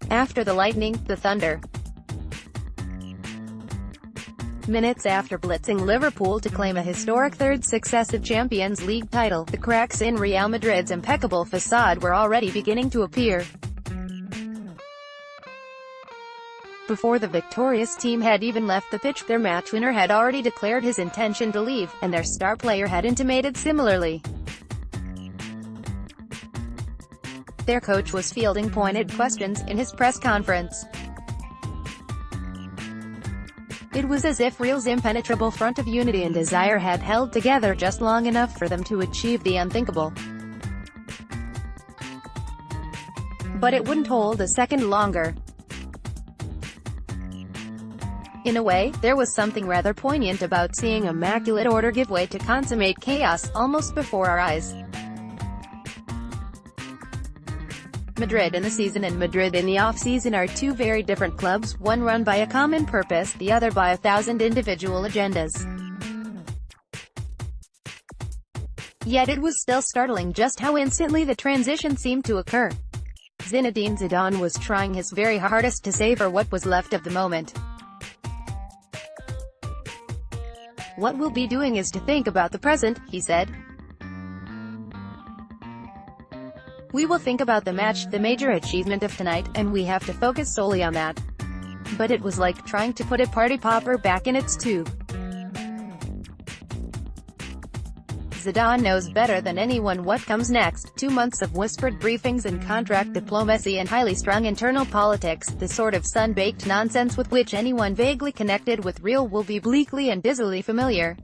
After the lightning, the thunder. Minutes after blitzing Liverpool to claim a historic third successive Champions League title, the cracks in Real Madrid's impeccable facade were already beginning to appear. Before the victorious team had even left the pitch, their match winner had already declared his intention to leave, and their star player had intimated similarly. Their coach was fielding pointed questions in his press conference. It was as if Real's impenetrable front of unity and desire had held together just long enough for them to achieve the unthinkable. But it wouldn't hold a second longer. In a way, there was something rather poignant about seeing immaculate order give way to consummate chaos, almost before our eyes. Madrid in the season and Madrid in the off-season are two very different clubs, one run by a common purpose, the other by 1,000 individual agendas. Yet it was still startling just how instantly the transition seemed to occur. Zinedine Zidane was trying his very hardest to savor what was left of the moment. "What we'll be doing is to think about the present," he said. "We will think about the match, the major achievement of tonight, and we have to focus solely on that." But it was like trying to put a party popper back in its tube. Zidane knows better than anyone what comes next. 2 months of whispered briefings and contract diplomacy and highly strung internal politics, the sort of sun-baked nonsense with which anyone vaguely connected with Real will be bleakly and dizzily familiar.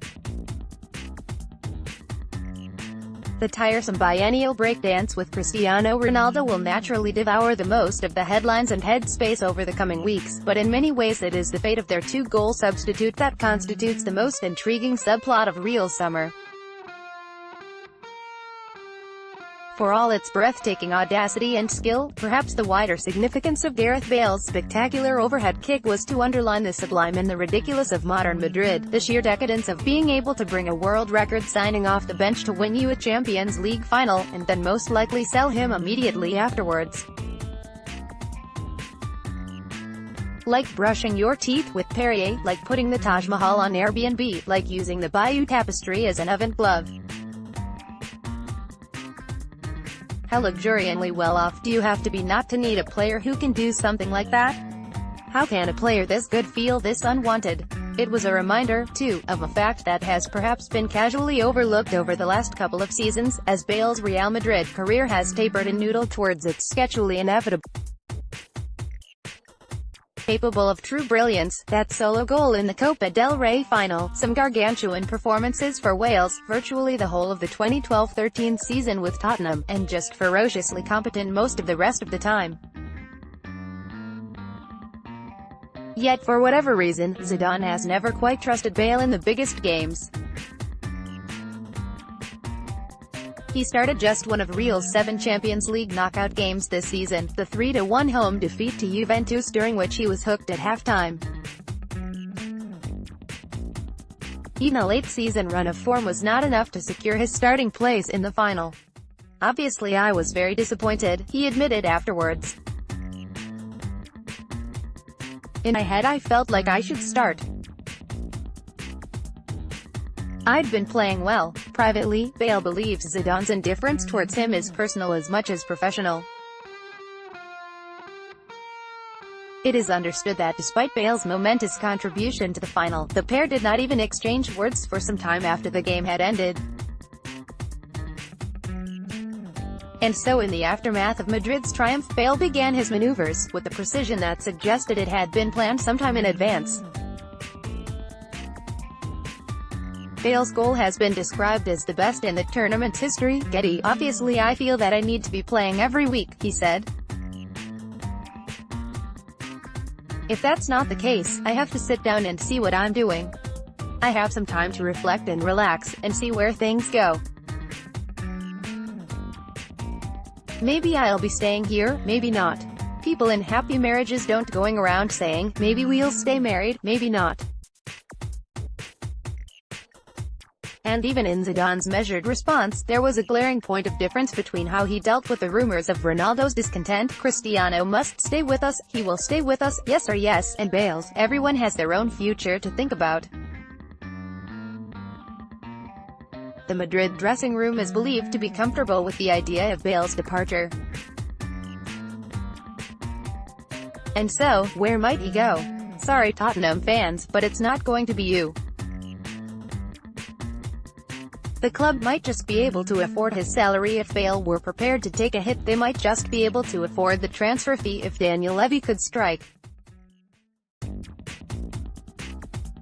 The tiresome biennial breakdance with Cristiano Ronaldo will naturally devour the most of the headlines and headspace over the coming weeks, but in many ways it is the fate of their two-goal substitute that constitutes the most intriguing subplot of Real's summer. For all its breathtaking audacity and skill, perhaps the wider significance of Gareth Bale's spectacular overhead kick was to underline the sublime and the ridiculous of modern Madrid, the sheer decadence of being able to bring a world record signing off the bench to win you a Champions League final, and then most likely sell him immediately afterwards. Like brushing your teeth with Perrier, like putting the Taj Mahal on Airbnb, like using the Bayeux tapestry as an oven glove. How luxuriantly well off do you have to be not to need a player who can do something like that? How can a player this good feel this unwanted? It was a reminder, too, of a fact that has perhaps been casually overlooked over the last couple of seasons, as Bale's Real Madrid career has tapered and noodled towards its sketchily inevitable. Capable of true brilliance, that solo goal in the Copa del Rey final, some gargantuan performances for Wales, virtually the whole of the 2012-13 season with Tottenham, and just ferociously competent most of the rest of the time. Yet for whatever reason, Zidane has never quite trusted Bale in the biggest games. He started just one of Real's 7 Champions League knockout games this season, the 3-1 home defeat to Juventus, during which he was hooked at halftime. Even a late-season run of form was not enough to secure his starting place in the final. "Obviously I was very disappointed," he admitted afterwards. "In my head I felt like I should start. I'd been playing well." Privately, Bale believes Zidane's indifference towards him is personal as much as professional. It is understood that despite Bale's momentous contribution to the final, the pair did not even exchange words for some time after the game had ended. And so in the aftermath of Madrid's triumph, Bale began his manoeuvres, with the precision that suggested it had been planned sometime in advance. Bale's goal has been described as the best in the tournament's history. Getty, "Obviously I feel that I need to be playing every week," he said. "If that's not the case, I have to sit down and see what I'm doing. I have some time to reflect and relax, and see where things go. Maybe I'll be staying here, maybe not. People in happy marriages don't going around saying, maybe we'll stay married, maybe not." And even in Zidane's measured response, there was a glaring point of difference between how he dealt with the rumors of Ronaldo's discontent, "Cristiano must stay with us, he will stay with us, yes or yes," and Bale's, "everyone has their own future to think about." The Madrid dressing room is believed to be comfortable with the idea of Bale's departure. And so, where might he go? Sorry Tottenham fans, but it's not going to be you. The club might just be able to afford his salary if Bale were prepared to take a hit. They might just be able to afford the transfer fee if Daniel Levy could strike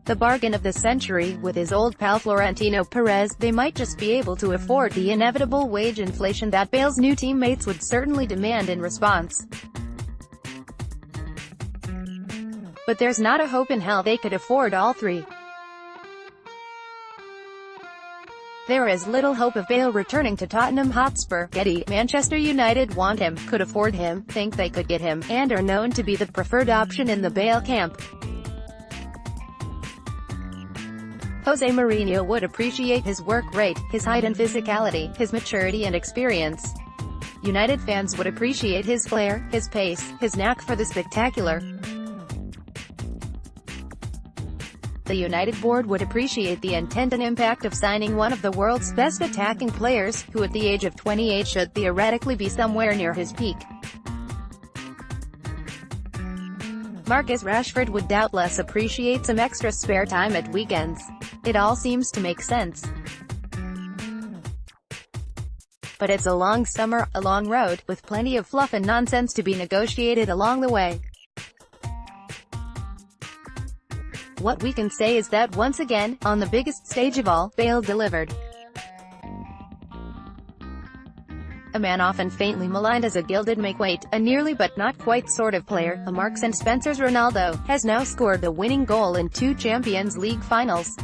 the bargain of the century with his old pal Florentino Perez. They might just be able to afford the inevitable wage inflation that Bale's new teammates would certainly demand in response. But there's not a hope in hell they could afford all three. There is little hope of Bale returning to Tottenham Hotspur. Getty, Manchester United want him, could afford him, think they could get him, and are known to be the preferred option in the Bale camp. Jose Mourinho would appreciate his work rate, his height and physicality, his maturity and experience. United fans would appreciate his flair, his pace, his knack for the spectacular. The United board would appreciate the intent and impact of signing one of the world's best attacking players, who at the age of 28 should theoretically be somewhere near his peak. Marcus Rashford would doubtless appreciate some extra spare time at weekends. It all seems to make sense. But it's a long summer, a long road, with plenty of fluff and nonsense to be negotiated along the way. What we can say is that once again, on the biggest stage of all, Bale delivered. A man often faintly maligned as a gilded make-weight, a nearly but not quite sort of player, a Marks and Spencer's Ronaldo, has now scored the winning goal in 2 Champions League finals.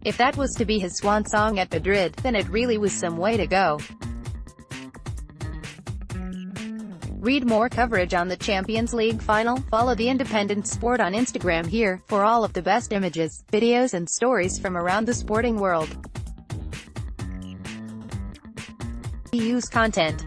If that was to be his swan song at Madrid, then it really was some way to go. Read more coverage on the Champions League final. Follow The Independent Sport on Instagram here, for all of the best images, videos and stories from around the sporting world. Use content.